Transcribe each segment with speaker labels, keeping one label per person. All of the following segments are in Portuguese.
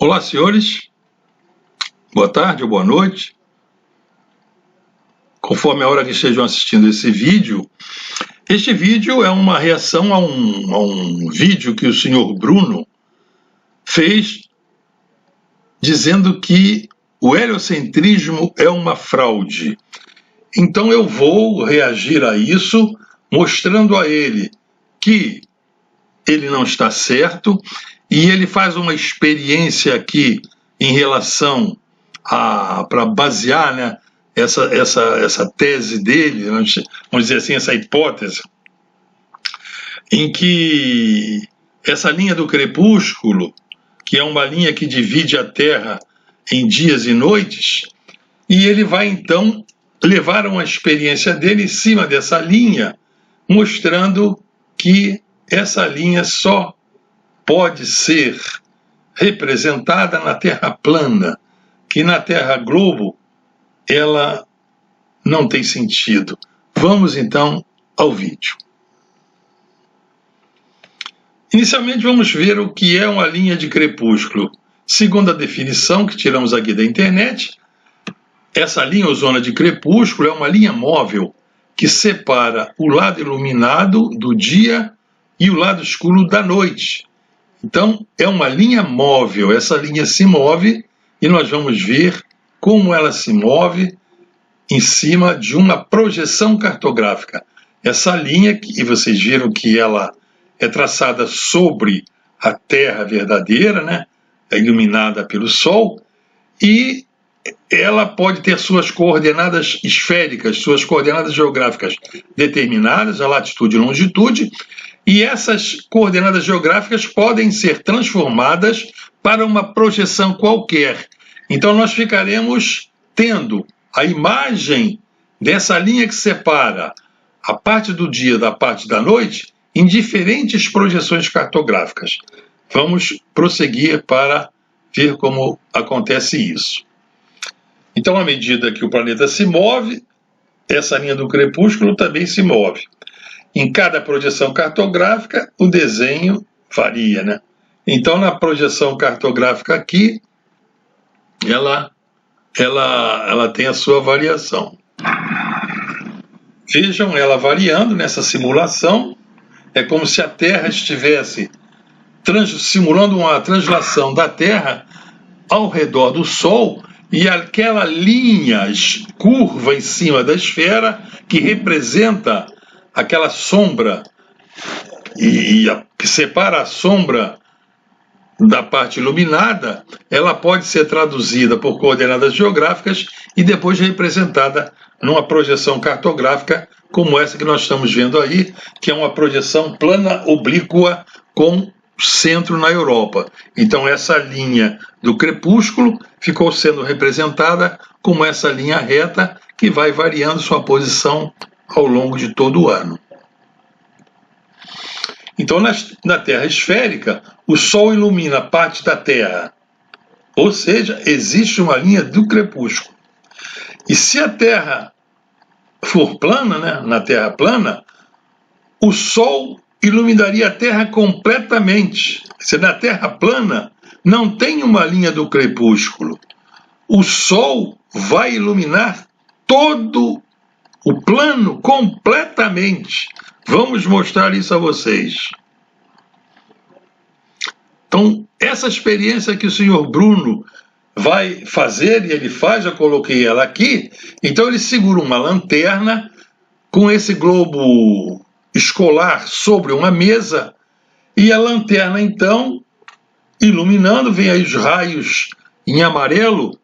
Speaker 1: Olá, senhores. Boa tarde ou boa noite. Conforme a hora que estejam assistindo esse vídeo, este vídeo é uma reação a um vídeo que o senhor Bruno fez dizendo que o heliocentrismo é uma fraude. Então eu vou reagir a isso, mostrando a ele que ele não está certo, e ele faz uma experiência aqui em relação para basear, né, essa tese dele, vamos dizer assim, essa hipótese, em que essa linha do crepúsculo, que é uma linha que divide a Terra em dias e noites, e ele vai então levar uma experiência dele em cima dessa linha, mostrando que essa linha só pode ser representada na Terra plana, que na Terra globo ela não tem sentido. Vamos então ao vídeo. Inicialmente vamos ver o que é uma linha de crepúsculo. Segundo a definição que tiramos aqui da internet, essa linha ou zona de crepúsculo é uma linha móvel que separa o lado iluminado do dia e o lado escuro da noite. Então, é uma linha móvel, essa linha se move e nós vamos ver como ela se move em cima de uma projeção cartográfica. Essa linha, e vocês viram que ela é traçada sobre a Terra verdadeira, né? É iluminada pelo Sol, e ela pode ter suas coordenadas esféricas, suas coordenadas geográficas determinadas, a latitude e longitude, e essas coordenadas geográficas podem ser transformadas para uma projeção qualquer. Então nós ficaremos tendo a imagem dessa linha que separa a parte do dia da parte da noite em diferentes projeções cartográficas. Vamos prosseguir para ver como acontece isso. Então, à medida que o planeta se move, essa linha do crepúsculo também se move. Em cada projeção cartográfica, o desenho varia, né? Então, na projeção cartográfica aqui, ela tem a sua variação. Vejam ela variando nessa simulação. É como se a Terra estivesse simulando uma translação da Terra ao redor do Sol, e aquela linha curva em cima da esfera que representa aquela sombra que separa a sombra da parte iluminada, ela pode ser traduzida por coordenadas geográficas e depois representada numa projeção cartográfica como essa que nós estamos vendo aí, que é uma projeção plana oblíqua com centro na Europa. Então essa linha do crepúsculo ficou sendo representada como essa linha reta que vai variando sua posição ao longo de todo o ano. Então na Terra esférica, o Sol ilumina parte da Terra, ou seja, existe uma linha do crepúsculo. E se a Terra for plana, né, na Terra plana, o Sol iluminaria a Terra completamente. Se na Terra plana não tem uma linha do crepúsculo, o Sol vai iluminar todo o plano completamente. Vamos mostrar isso a vocês. Então, essa experiência que o senhor Bruno vai fazer, e ele faz, eu coloquei ela aqui. Então ele segura uma lanterna com esse globo escolar sobre uma mesa, e a lanterna então iluminando, vem aí os raios em amarelo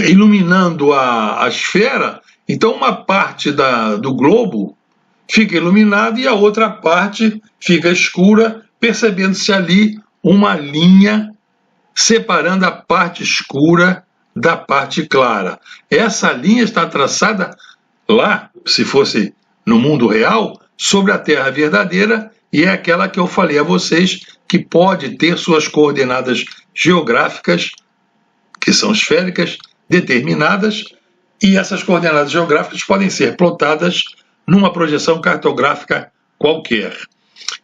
Speaker 1: iluminando a esfera. Então uma parte do globo fica iluminada e a outra parte fica escura, percebendo-se ali uma linha separando a parte escura da parte clara. Essa linha está traçada lá, se fosse no mundo real, sobre a Terra verdadeira, e é aquela que eu falei a vocês que pode ter suas coordenadas geográficas, que são esféricas, determinadas, e essas coordenadas geográficas podem ser plotadas numa projeção cartográfica qualquer.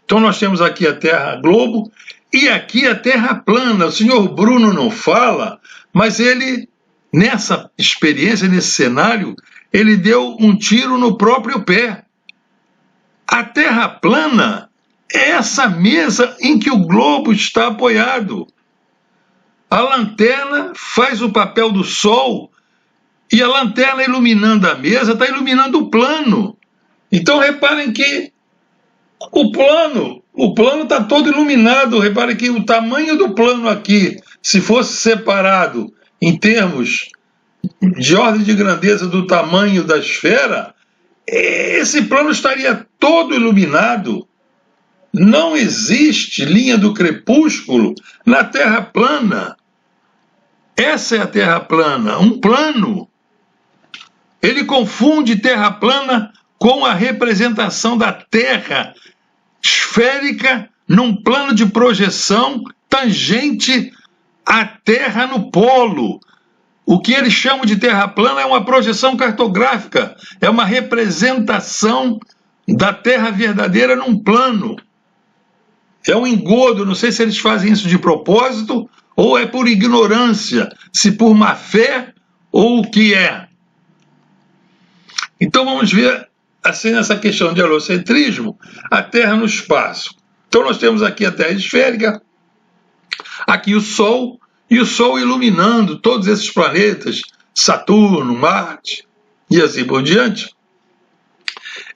Speaker 1: Então nós temos aqui a Terra globo e aqui a Terra plana. O senhor Bruno não fala, mas ele, nessa experiência, nesse cenário, ele deu um tiro no próprio pé. A Terra plana é essa mesa em que o globo está apoiado. A lanterna faz o papel do sol e a lanterna iluminando a mesa está iluminando o plano. Então reparem que o plano está todo iluminado. Reparem que o tamanho do plano aqui, se fosse separado em termos de ordem de grandeza do tamanho da esfera, esse plano estaria todo iluminado. Não existe linha do crepúsculo na Terra plana. Essa é a Terra plana, um plano. Ele confunde Terra plana com a representação da Terra esférica num plano de projeção tangente à Terra no polo. O que eles chamam de Terra plana é uma projeção cartográfica, é uma representação da Terra verdadeira num plano. É um engodo, não sei se eles fazem isso de propósito ou é por ignorância, se por má fé ou o que é. Então vamos ver assim nessa questão de heliocentrismo, a Terra no espaço. Então nós temos aqui a Terra esférica, aqui o Sol, e o Sol iluminando todos esses planetas, Saturno, Marte e assim por diante.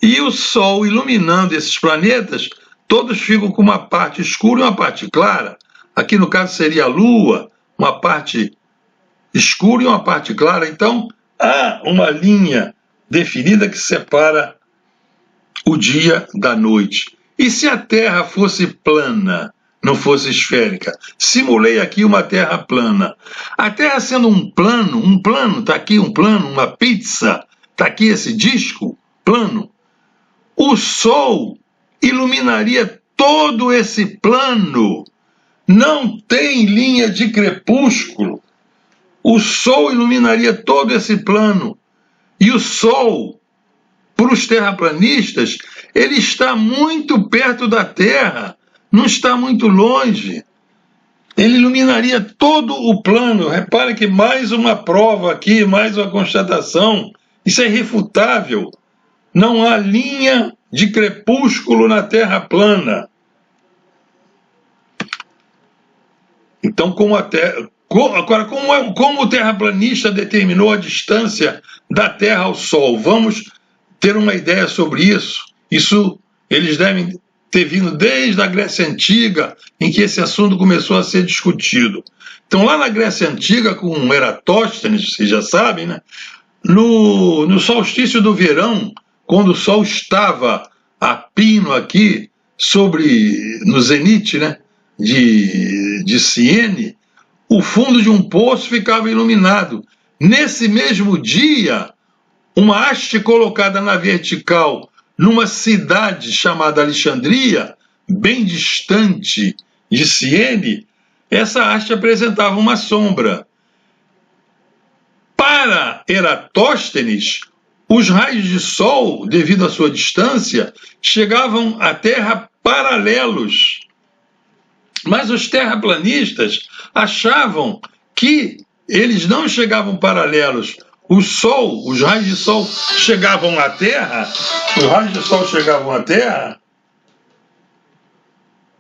Speaker 1: E o Sol iluminando esses planetas, todos ficam com uma parte escura e uma parte clara. Aqui no caso seria a Lua, uma parte escura e uma parte clara. Então há uma linha definida que separa o dia da noite. E se a Terra fosse plana, não fosse esférica? Simulei aqui uma Terra plana. A Terra sendo um plano, está aqui um plano, uma pizza, está aqui esse disco plano. O Sol iluminaria todo esse plano. Não tem linha de crepúsculo. O Sol iluminaria todo esse plano. E o Sol, para os terraplanistas, ele está muito perto da Terra, não está muito longe. Ele iluminaria todo o plano. Repare que mais uma prova aqui, mais uma constatação. Isso é irrefutável. Não há linha de crepúsculo na Terra plana. Então, como o terraplanista determinou a distância da Terra ao Sol? Vamos ter uma ideia sobre isso. Isso eles devem ter vindo desde a Grécia Antiga, em que esse assunto começou a ser discutido. Então, lá na Grécia Antiga, com Eratóstenes, vocês já sabem, né? No solstício do verão, quando o Sol estava a pino aqui, no zenite, né, de Siene, o fundo de um poço ficava iluminado. Nesse mesmo dia, uma haste colocada na vertical numa cidade chamada Alexandria, bem distante de Siene, essa haste apresentava uma sombra. Para Eratóstenes, os raios de sol, devido à sua distância, chegavam à Terra paralelos. Mas os terraplanistas achavam que eles não chegavam paralelos. Os raios de sol chegavam à Terra,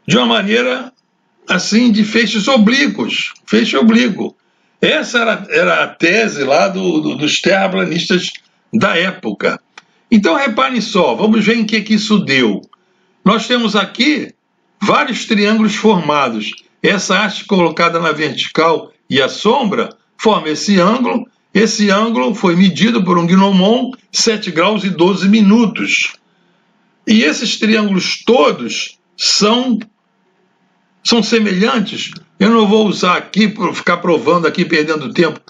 Speaker 1: de uma maneira assim, de feixes oblíquos, feixe oblíquo. Essa era a tese lá dos terraplanistas da época. Então reparem só, vamos ver em que isso deu. Nós temos aqui vários triângulos formados. Essa haste colocada na vertical e a sombra forma esse ângulo. Esse ângulo foi medido por um gnomon, 7 graus e 12 minutos. E esses triângulos todos são semelhantes. Eu não vou usar aqui, para ficar provando aqui, perdendo tempo,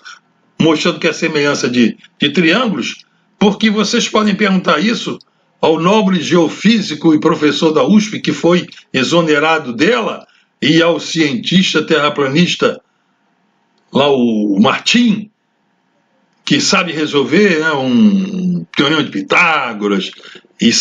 Speaker 1: mostrando que é semelhança de triângulos, porque vocês podem perguntar isso ao nobre geofísico e professor da USP, que foi exonerado dela, e ao cientista terraplanista, lá o Martim, que sabe resolver, né, um teorema de Pitágoras, e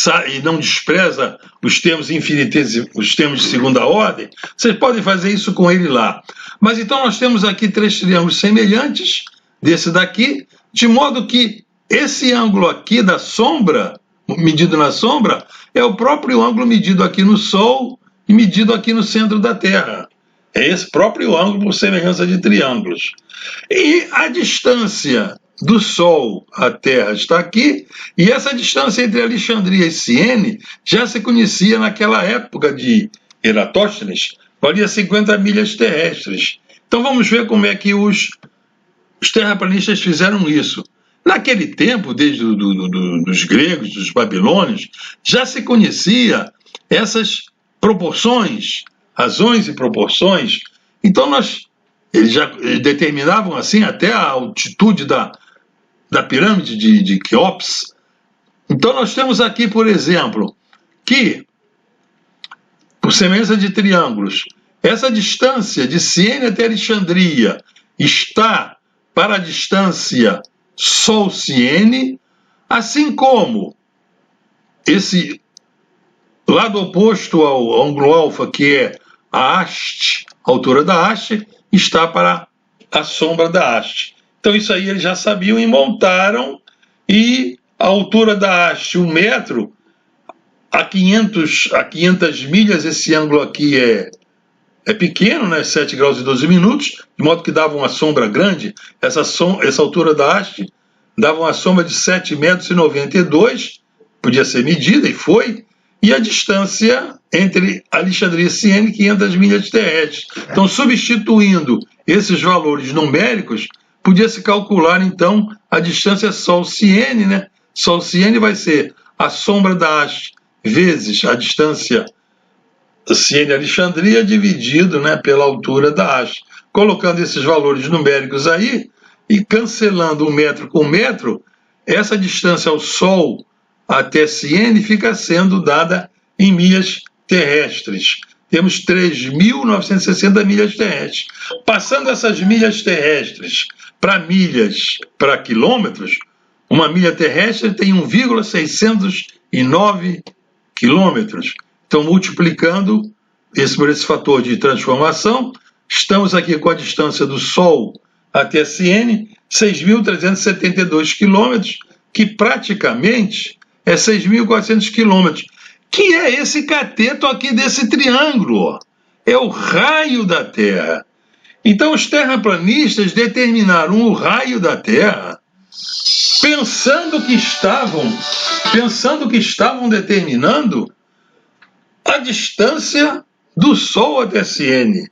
Speaker 1: não despreza os termos infinitesimais, os termos de segunda ordem, vocês podem fazer isso com ele lá. Mas então nós temos aqui 3 triângulos semelhantes desse daqui, de modo que esse ângulo aqui da sombra, medido na sombra, é o próprio ângulo medido aqui no Sol e medido aqui no centro da Terra. É esse próprio ângulo por semelhança de triângulos. E a distância do Sol à Terra está aqui, e essa distância entre Alexandria e Siene já se conhecia naquela época de Eratóstenes, valia 50 milhas terrestres. Então vamos ver como é que os terraplanistas fizeram isso. Naquele tempo, desde dos gregos, dos babilônios, já se conhecia essas proporções, razões e proporções. Então eles determinavam assim até a altitude da pirâmide de Quéops. Então nós temos aqui, por exemplo, que, por semelhança de triângulos, essa distância de Siene até Alexandria está para a distância Sol-Siene, assim como esse lado oposto ao ângulo alfa, que é a haste, a altura da haste, está para a sombra da haste. Então isso aí eles já sabiam e montaram, e a altura da haste, 1 metro, a 500 milhas, esse ângulo aqui é pequeno, né? 7 graus e 12 minutos, de modo que dava uma sombra grande. Essa altura da haste dava uma sombra de 7,92 metros, podia ser medida, e foi, e a distância entre Alexandria e Siene, 500 milhas terrestres. Então, substituindo esses valores numéricos, podia-se calcular, então, a distância Sol-Siene, né? Sol-Siene vai ser a sombra da haste vezes a distância Siene-Alexandria dividido, né, pela altura da haste. Colocando esses valores numéricos aí e cancelando 1 metro com 1 metro, essa distância ao Sol até Siene fica sendo dada em milhas terrestres. Temos 3.960 milhas terrestres. Passando essas milhas terrestres para quilômetros, uma milha terrestre tem 1,609 quilômetros. Então, multiplicando por esse fator de transformação, estamos aqui com a distância do Sol até Siene, 6.372 quilômetros, que praticamente é 6.400 quilômetros, que é esse cateto aqui desse triângulo, é o raio da Terra. Então, os terraplanistas determinaram o raio da Terra pensando que estavam determinando a distância do Sol até Siene.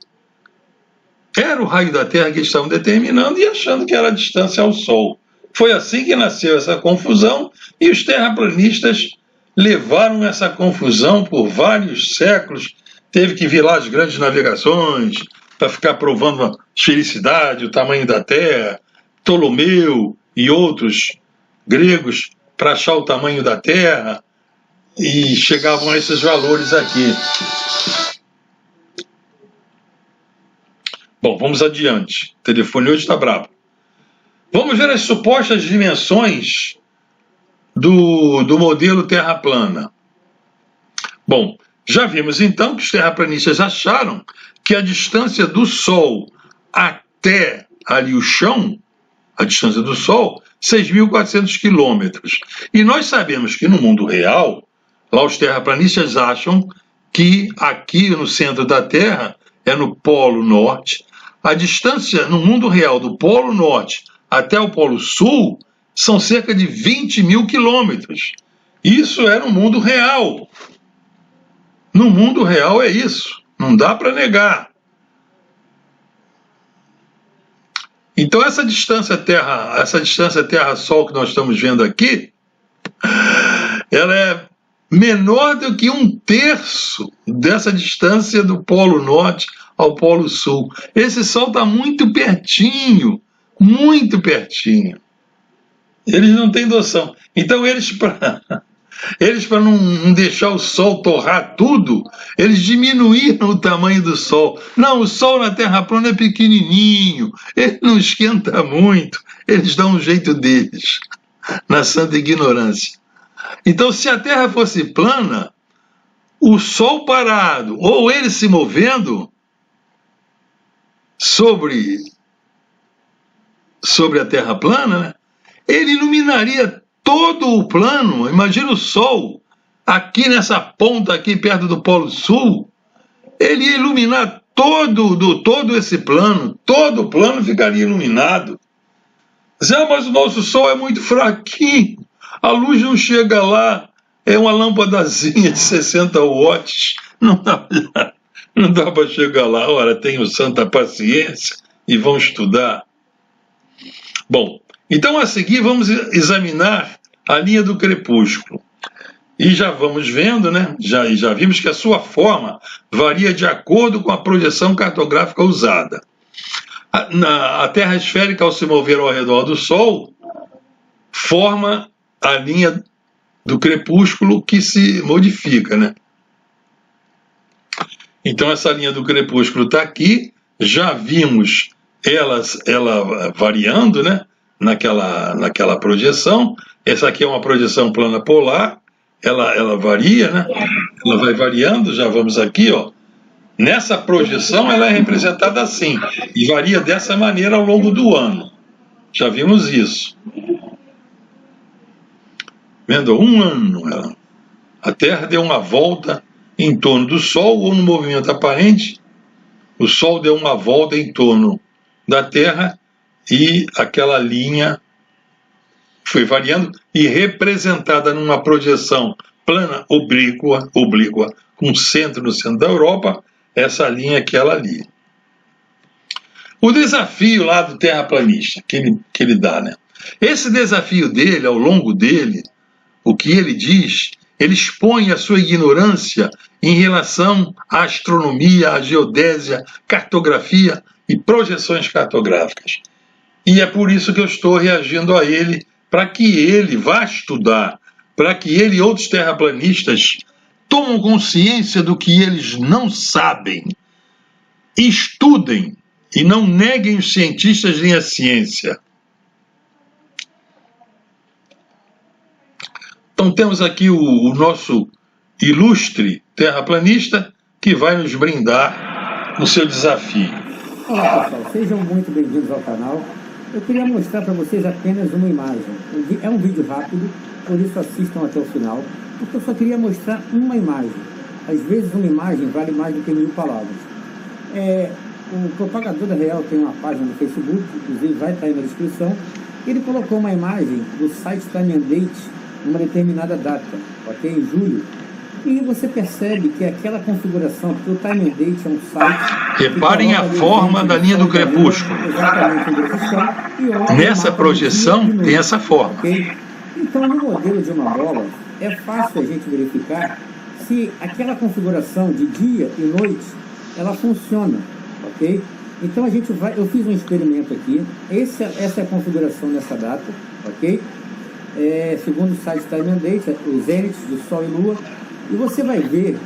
Speaker 1: Era o raio da Terra que estavam determinando e achando que era a distância ao Sol. Foi assim que nasceu essa confusão, e os terraplanistas levaram essa confusão por vários séculos. Teve que vir lá as grandes navegações para ficar provando a esfericidade, o tamanho da Terra, Ptolomeu e outros gregos para achar o tamanho da Terra, e chegavam a esses valores aqui. Bom, vamos adiante. O telefone hoje está bravo. Vamos ver as supostas dimensões do modelo Terra plana. Bom, já vimos então que os terraplanistas acharam que a distância do Sol até ali o chão, a distância do Sol, 6.400 quilômetros. E nós sabemos que no mundo real, lá os terraplanistas acham que aqui no centro da Terra, é no Polo Norte, a distância no mundo real do Polo Norte até o Polo Sul são cerca de 20.000 quilômetros. Isso é no mundo real. No mundo real é isso. Não dá para negar. Então essa distância Terra-Sol que nós estamos vendo aqui, ela é menor do que 1/3 dessa distância do Polo Norte ao Polo Sul. Esse Sol está muito pertinho, muito pertinho. Eles não têm noção. Então eles para não deixar o Sol torrar tudo, eles diminuíram o tamanho do Sol. Não, o Sol na Terra plana é pequenininho, ele não esquenta muito, eles dão um jeito deles, na santa ignorância. Então, se a Terra fosse plana, o Sol parado ou ele se movendo sobre a Terra plana, né, ele iluminaria todo o plano. Imagina o Sol aqui nessa ponta aqui perto do Polo Sul, ele ia iluminar todo esse plano, todo o plano ficaria iluminado. Mas o nosso Sol é muito fraquinho, a luz não chega lá, é uma lâmpadazinha de 60 watts, não dá para chegar lá. Ora, tenham santa paciência e vão estudar. Bom, então a seguir vamos examinar a linha do crepúsculo. E já vamos vendo, né? Já vimos que a sua forma varia de acordo com a projeção cartográfica usada. A Terra esférica, ao se mover ao redor do Sol, forma a linha do crepúsculo que se modifica, né? Então essa linha do crepúsculo está aqui, já vimos ela variando, né? Naquela projeção. Essa aqui é uma projeção plana polar, ela varia, né? Ela vai variando, já vamos aqui, ó. Nessa projeção ela é representada assim, e varia dessa maneira ao longo do ano. Já vimos isso. Vendo? Um ano, a Terra deu uma volta em torno do Sol, ou no movimento aparente, o Sol deu uma volta em torno da Terra, e aquela linha foi variando e representada numa projeção plana oblíqua, com centro no centro da Europa, essa linha que ela ali. O desafio lá do terraplanista que ele dá, né? Esse desafio dele, ao longo dele, o que ele diz, ele expõe a sua ignorância em relação à astronomia, à geodésia, cartografia e projeções cartográficas. E é por isso que eu estou reagindo a ele, para que ele vá estudar, para que ele e outros terraplanistas tomem consciência do que eles não sabem, estudem e não neguem os cientistas nem a ciência. Então temos aqui o nosso ilustre terraplanista que vai nos brindar no seu desafio.
Speaker 2: Olá pessoal, sejam muito bem-vindos ao canal. Eu queria mostrar para vocês apenas uma imagem. É um vídeo rápido, por isso assistam até o final, porque eu só queria mostrar uma imagem. Às vezes uma imagem vale mais do que 1000 palavras. O Propagador da Real tem uma página no Facebook, inclusive vai estar aí na descrição. Ele colocou uma imagem do site Time and Date, uma determinada data, ok? Em julho. E você percebe que aquela configuração, porque o Time and Date é um site...
Speaker 1: Reparem a forma da linha do crepúsculo. Nessa projeção tem essa forma.
Speaker 2: Okay? Então, no modelo de uma bola, é fácil a gente verificar se aquela configuração de dia e noite, ela funciona, ok? Então a gente vai... Eu fiz um experimento aqui. Essa é a configuração nessa data, ok? Segundo o site Time and Date, os zênites de Sol e Lua. E você vai ver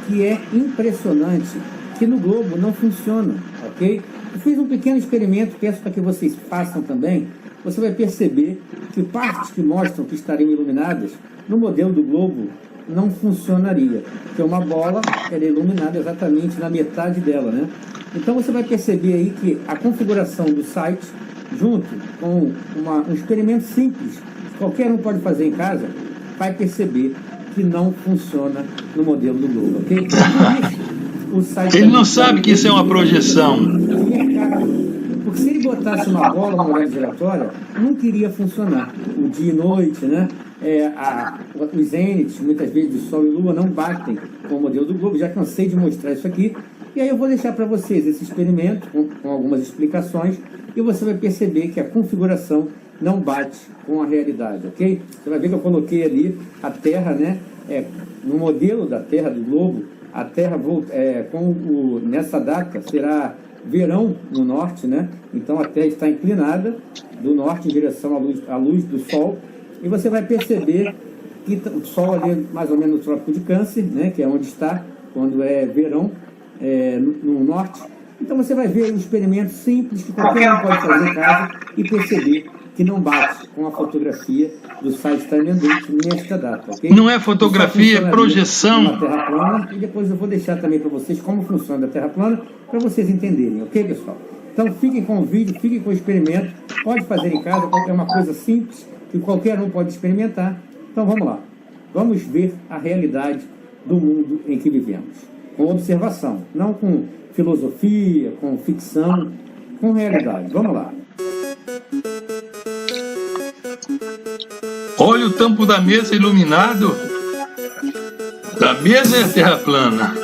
Speaker 2: que é impressionante que no globo não funciona, ok? Eu fiz um pequeno experimento, peço para que vocês façam também. Você vai perceber que partes que mostram que estariam iluminadas no modelo do globo não funcionaria, porque uma bola era iluminada exatamente na metade dela, né? Então você vai perceber aí que a configuração do site, junto com um experimento simples, que qualquer um pode fazer em casa, vai perceber que não funciona no modelo do globo, ok? O site
Speaker 1: ele não sabe que isso é uma projeção.
Speaker 2: Porque se ele botasse uma bola no horário giratório, não queria funcionar. O dia e noite, né? Os zênites, muitas vezes de Sol e Lua, não batem com o modelo do globo. Já cansei de mostrar isso aqui. E aí eu vou deixar para vocês esse experimento com algumas explicações e você vai perceber que a configuração não bate com a realidade, ok? Você vai ver que eu coloquei ali a Terra, né? No modelo da Terra, do globo, a Terra nessa data será verão no norte, né? Então a Terra está inclinada do norte em direção à luz do Sol. E você vai perceber que o Sol ali é mais ou menos no Trópico de Câncer, né? Que é onde está quando é verão no norte. Então você vai ver um experimento simples que qualquer um pode fazer em casa e perceber que não bate com a fotografia do site Time and Date nesta data, ok?
Speaker 1: Não é fotografia, é projeção.
Speaker 2: Na Terra plana, e depois eu vou deixar também para vocês como funciona a Terra plana, para vocês entenderem, ok, pessoal? Então fiquem com o vídeo, fiquem com o experimento, pode fazer em casa, é uma coisa simples, que qualquer um pode experimentar. Então vamos lá, vamos ver a realidade do mundo em que vivemos, com observação, não com filosofia, com ficção, com realidade. Vamos lá.
Speaker 1: Olha o tampo da mesa iluminado. Da mesa é a Terra plana.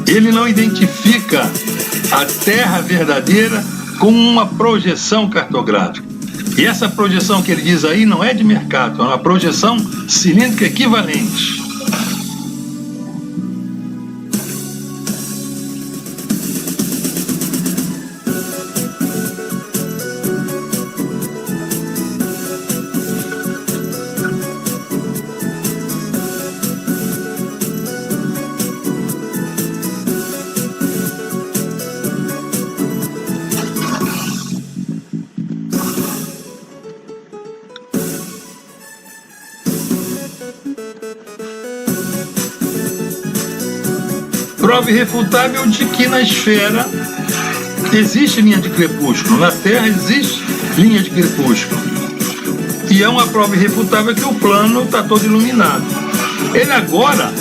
Speaker 1: Ele não identifica a Terra verdadeira com uma projeção cartográfica. E essa projeção que ele diz aí não é de mercado, é uma projeção cilíndrica equivalente. Prova irrefutável de que na esfera existe linha de crepúsculo, na Terra existe linha de crepúsculo. E é uma prova irrefutável que o plano está todo iluminado. Ele agora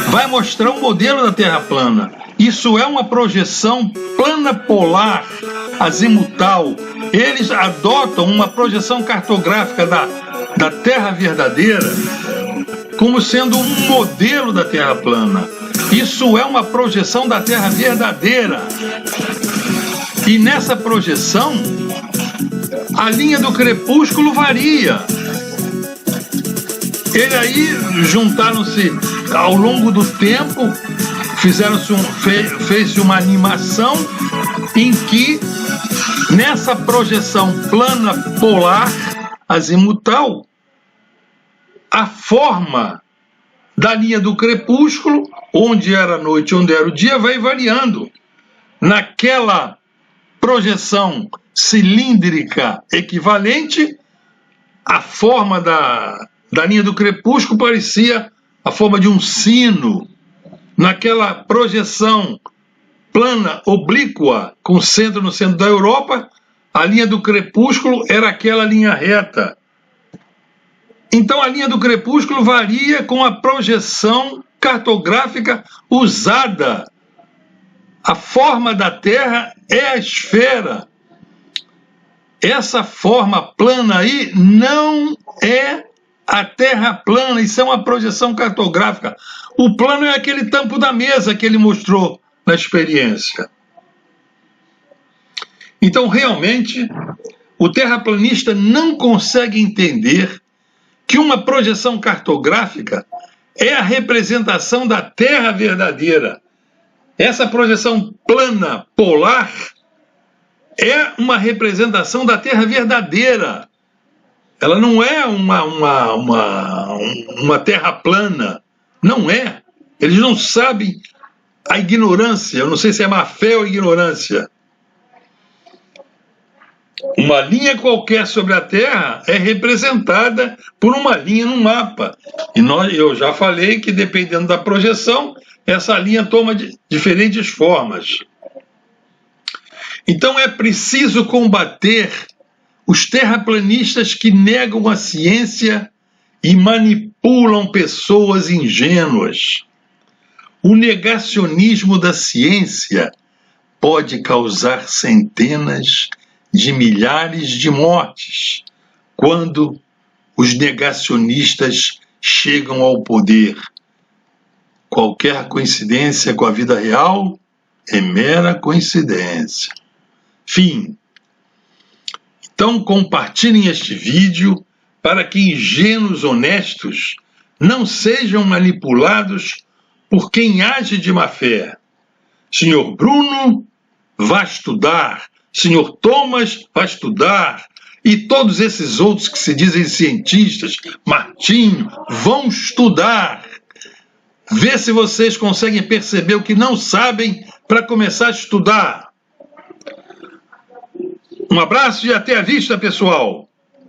Speaker 1: vai mostrar um modelo da Terra plana. Isso é uma projeção plana polar, azimutal. Eles adotam uma projeção cartográfica da Terra verdadeira como sendo um modelo da Terra plana. Isso é uma projeção da Terra verdadeira. E nessa projeção, a linha do crepúsculo varia. Ele aí juntaram-se ao longo do tempo, fez-se uma animação em que, nessa projeção plana polar azimutal, a forma da linha do crepúsculo, onde era a noite, onde era o dia, vai variando. Naquela projeção cilíndrica equivalente, a forma da linha do crepúsculo parecia a forma de um sino. Naquela projeção plana oblíqua, com centro no centro da Europa, a linha do crepúsculo era aquela linha reta. Então a linha do crepúsculo varia com a projeção cartográfica usada. A forma da Terra é a esfera. Essa forma plana aí não é a Terra plana, isso é uma projeção cartográfica. O plano é aquele tampo da mesa que ele mostrou na experiência. Então, realmente, o terraplanista não consegue entender que uma projeção cartográfica é a representação da Terra verdadeira. Essa projeção plana, polar, é uma representação da Terra verdadeira. Ela não é uma Terra plana. Não é. Eles não sabem a ignorância. Eu não sei se é má fé ou ignorância. Uma linha qualquer sobre a Terra é representada por uma linha no mapa. E eu já falei que, dependendo da projeção, essa linha toma diferentes formas. Então é preciso combater os terraplanistas que negam a ciência e manipulam pessoas ingênuas. O negacionismo da ciência pode causar centenas de milhares de mortes quando os negacionistas chegam ao poder. Qualquer coincidência com a vida real é mera coincidência. Fim. Então compartilhem este vídeo, para que ingênuos honestos não sejam manipulados por quem age de má fé. Senhor Bruno vai estudar, Senhor Thomas vai estudar, e todos esses outros que se dizem cientistas, Martinho, vão estudar. Vê se vocês conseguem perceber o que não sabem para começar a estudar. Um abraço e até a vista, pessoal!